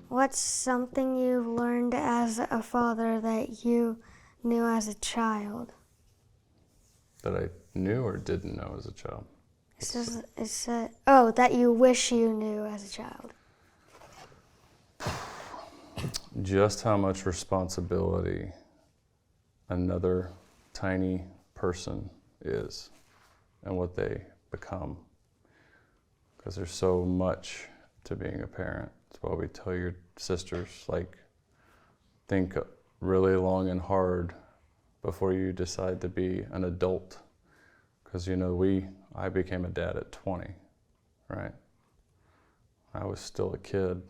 What's something you've learned as a father that you knew as a child? That I knew or didn't know as a child. It said, oh, that you wish you knew as a child. Just how much responsibility another tiny person is and what they become. Because there's so much to being a parent. That's why we tell your sisters, like, think really long and hard before you decide to be an adult. Because, you know, I became a dad at 20, right? I was still a kid,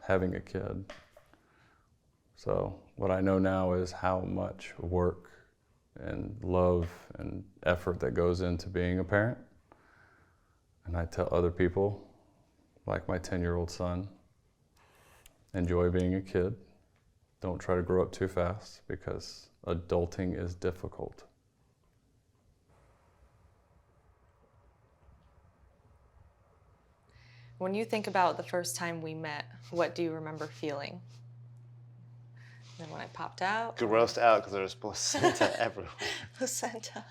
having a kid. So what I know now is how much work and love and effort that goes into being a parent. And I tell other people, like my 10-year-old son, enjoy being a kid. Don't try to grow up too fast because adulting is difficult. When you think about the first time we met, what do you remember feeling? And then when I popped out? Grossed out because there was placenta everywhere. Placenta.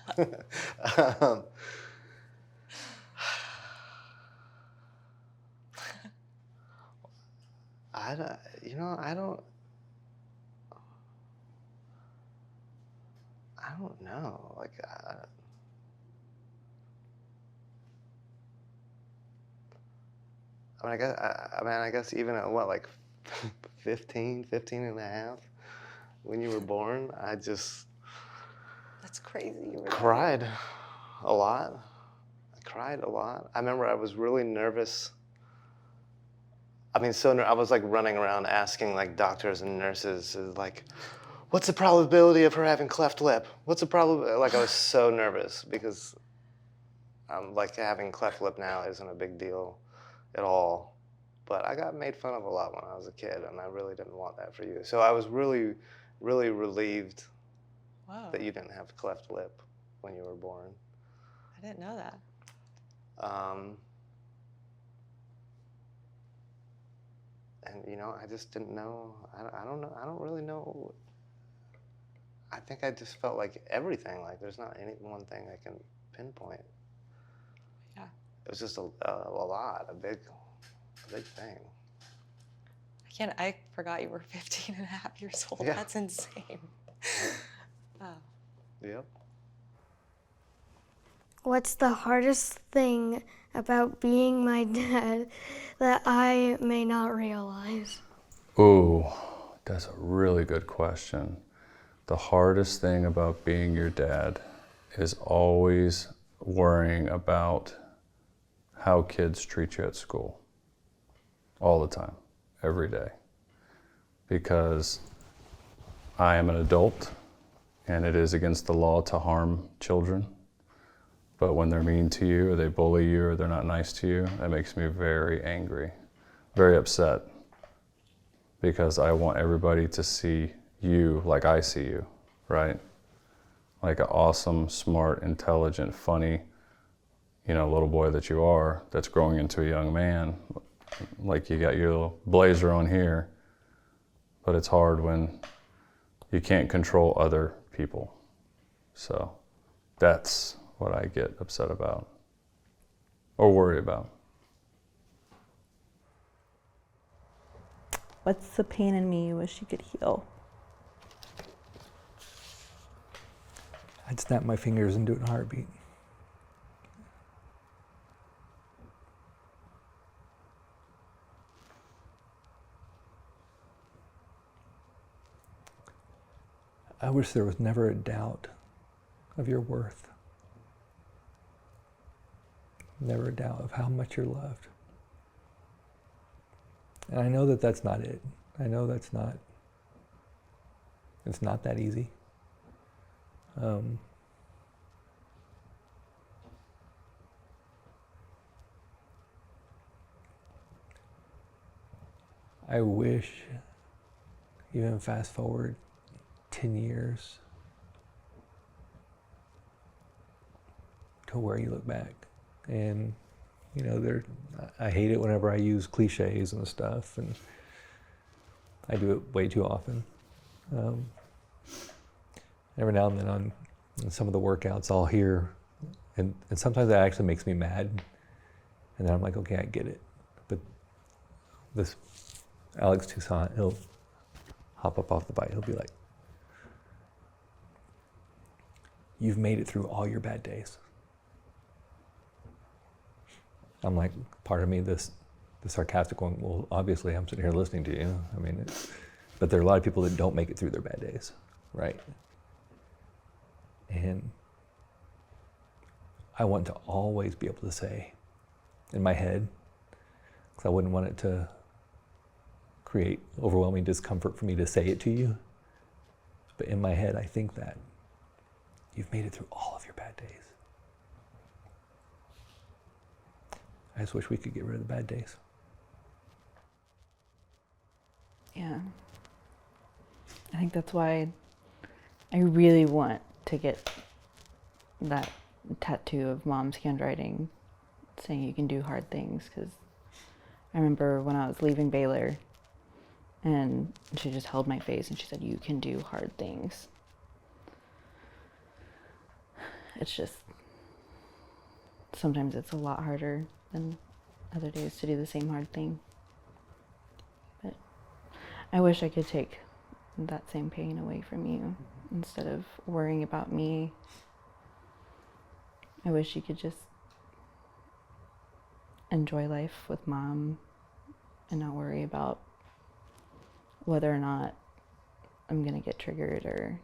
I don't, I don't know. Like, I guess even at what, like 15 and a half, when you were born, I just That's crazy. You were cried a lot. I cried a lot. I remember I was really nervous. I mean, I was like running around asking like doctors and nurses, like, what's the probability of her having cleft lip? What's the probability? Like, I was so nervous because like having cleft lip now isn't a big deal at all. But I got made fun of a lot when I was a kid, and I really didn't want that for you. So I was really, really relieved Whoa. that you didn't have cleft lip when you were born. I didn't know that. And you know, I just didn't know. I don't know. I don't really know. I think I just felt like everything. Like there's not any one thing I can pinpoint. Yeah. It was just a lot, a big thing. I forgot you were 15 and a half years old. Yeah. That's insane. Wow. Yep. What's the hardest thing about being my dad that I may not realize? Ooh, that's a really good question. The hardest thing about being your dad is always worrying about how kids treat you at school. All the time, every day. Because I am an adult and it is against the law to harm children. But when they're mean to you or they bully you or they're not nice to you, that makes me very angry, very upset. Because I want everybody to see you like I see you, right? Like an awesome, smart, intelligent, funny, little boy that you are that's growing into a young man. Like you got your little blazer on here, but it's hard when you can't control other people. So that's what I get upset about or worry about. What's the pain in me you wish you could heal? I'd snap my fingers and do it in a heartbeat. I wish there was never a doubt of your worth. Never a doubt of how much you're loved. And I know that that's not it. I know it's not that easy. I wish, even fast forward 10 years, to where you look back. And, I hate it whenever I use cliches and stuff. And I do it way too often. Every now and then on some of the workouts, I'll hear, and sometimes that actually makes me mad. And then I'm like, okay, I get it. But this Alex Toussaint, he'll hop up off the bike. He'll be like, you've made it through all your bad days. I'm like, part of me, the sarcastic one, well, obviously I'm sitting here listening to you. I mean, but there are a lot of people that don't make it through their bad days, right? And I want to always be able to say in my head, because I wouldn't want it to create overwhelming discomfort for me to say it to you. But in my head, I think that you've made it through all of your bad days. I just wish we could get rid of the bad days. Yeah. I think that's why I really want to get that tattoo of Mom's handwriting saying you can do hard things, because I remember when I was leaving Baylor and she just held my face and she said, you can do hard things. It's just, sometimes it's a lot harder than other days to do the same hard thing. But I wish I could take that same pain away from you instead of worrying about me. I wish you could just enjoy life with Mom and not worry about whether or not I'm gonna get triggered or...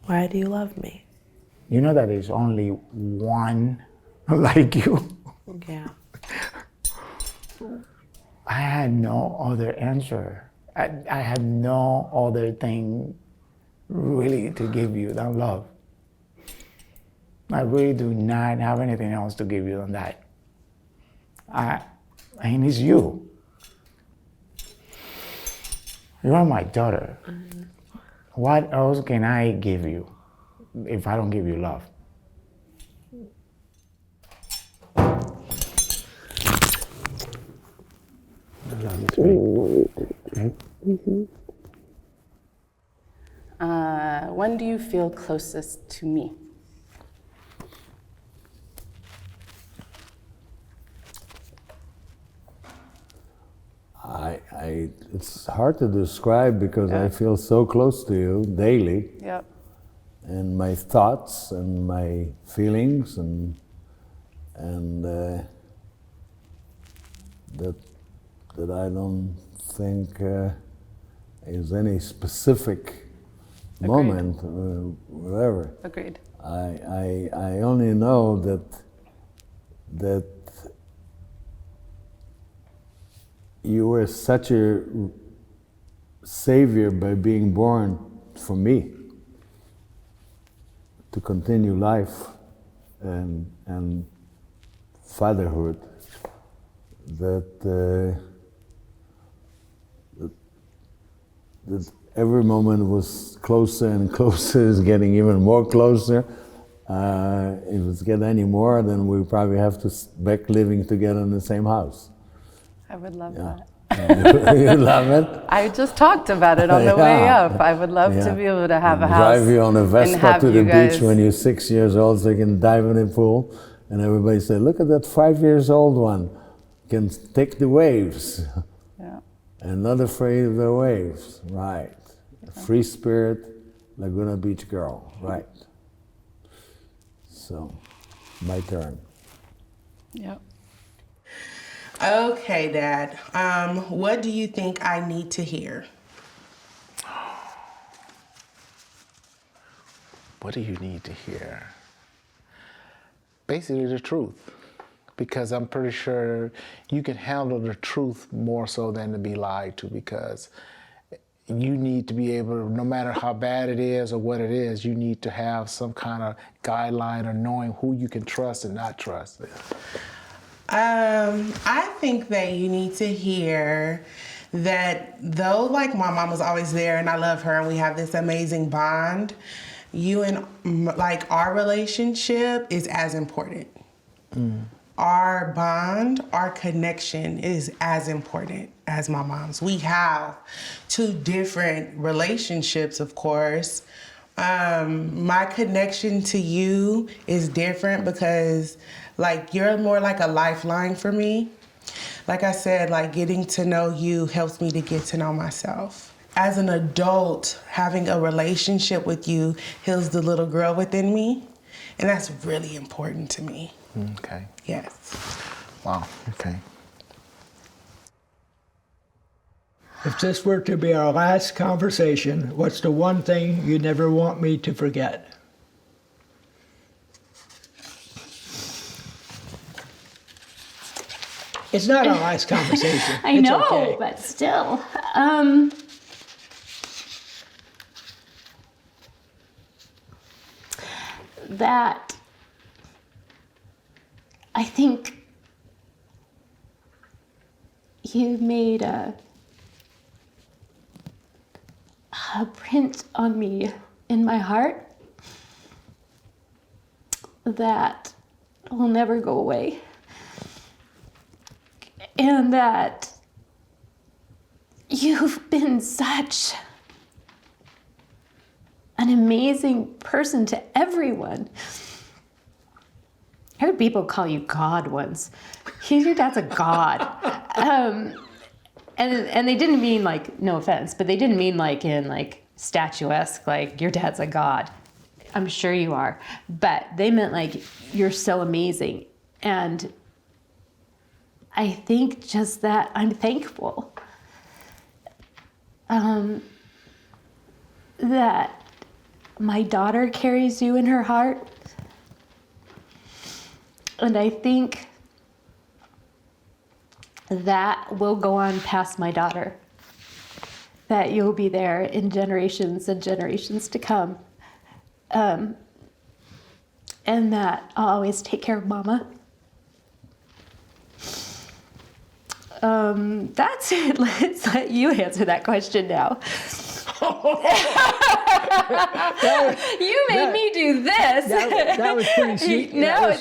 Why do you love me? You know that there's only one like you. Yeah. I had no other answer. I had no other thing really to give you than love. I really do not have anything else to give you than that. And it's you. You are my daughter. Mm-hmm. What else can I give you if I don't give you love? When do you feel closest to me? It's hard to describe because I feel so close to you daily. Yep. And my thoughts and my feelings and that I don't think is any specific moment or whatever. Agreed. I only know that you were such a savior by being born for me to continue life and fatherhood, that every moment was closer and closer, is getting even more closer. If it's get any more, then we probably have to back living together in the same house. I would love that. You love it? I just talked about it on the way up. I would love to be able to have a house. Drive you on a Vespa have to the you guys- beach when you're 6 years old so you can dive in the pool. And everybody say, look at that 5 years old one. Can take the waves. Yeah. And not afraid of the waves. Right. Free spirit, Laguna Beach girl. Right. So, my turn. Yep. Okay, Dad. What do you think I need to hear? What do you need to hear? Basically the truth, because I'm pretty sure you can handle the truth more so than to be lied to, because you need to be able to, no matter how bad it is or what it is, you need to have some kind of guideline or knowing who you can trust and not trust. I think that you need to hear that though, like, my mom was always there and I love her and we have this amazing bond, you and, like, our relationship is as important. our bond, our connection is as important as my mom's. We have two different relationships, of course. My connection to you is different because like you're more like a lifeline for me. Like I said, like getting to know you helps me to get to know myself. As an adult, having a relationship with you heals the little girl within me, and that's really important to me. Okay. Yes. Wow. Okay. If this were to be our last conversation, what's the one thing you never want me to forget? It's not our last conversation. I It's know, okay. but still. That I think you made a print on me in my heart that will never go away. And that you've been such an amazing person to everyone. I heard people call you God once. Your dad's a God. And they didn't mean like, no offense, but they didn't mean like in like statuesque, like your dad's a God. I'm sure you are. But they meant like, you're so amazing. And I think just that I'm thankful that my daughter carries you in her heart. And I think that will go on past my daughter, that you'll be there in generations and generations to come. And that I'll always take care of Mama. That's it. Let's let you answer that question now. You made me do this. That was pretty sweet. No.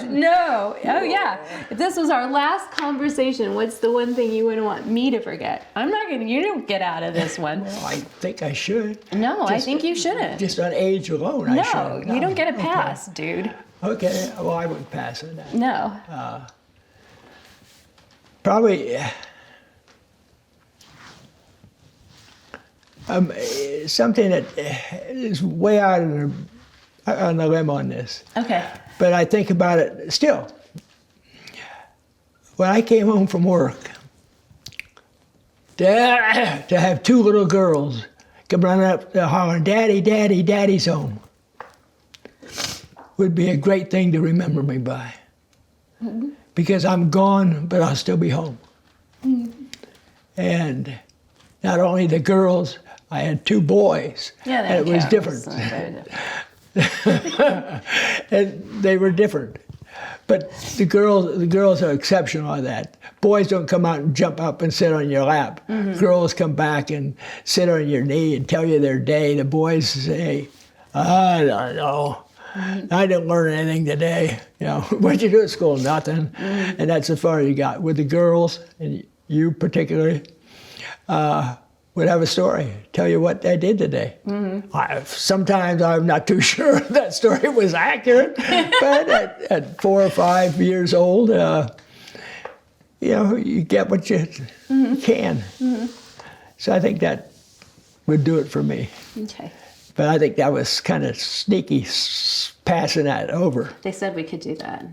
Oh, yeah. If this was our last conversation, what's the one thing you wouldn't want me to forget? I'm not going to, you don't get out of this one. Well, I think I should. No, I think you shouldn't. Just on age alone, I should. No, you don't get a pass, dude. Okay, well, I wouldn't pass on that. No. Probably something that is way out of on the limb on this. Okay. But I think about it still. When I came home from work, to have two little girls come running up the hollering, "Daddy, Daddy, Daddy's home," would be a great thing to remember me by. Mm-hmm. Because I'm gone, but I'll still be home. Mm-hmm. And not only the girls, I had two boys, yeah, and it was different. And they were different. But the girls are exceptional at that. Boys don't come out and jump up and sit on your lap. Mm-hmm. Girls come back and sit on your knee and tell you their day. The boys say, "I don't know. Mm-hmm. I didn't learn anything today. You know, what'd you do at school? Nothing." Mm-hmm. And that's as far as you got. With the girls, and you particularly, would have a story, tell you what they did today. Mm-hmm. Sometimes I'm not too sure if that story was accurate, but at 4 or 5 years old, you know, you get what you can. Mm-hmm. So I think that would do it for me. Okay. But I think that was kind of sneaky, passing that over. They said we could do that.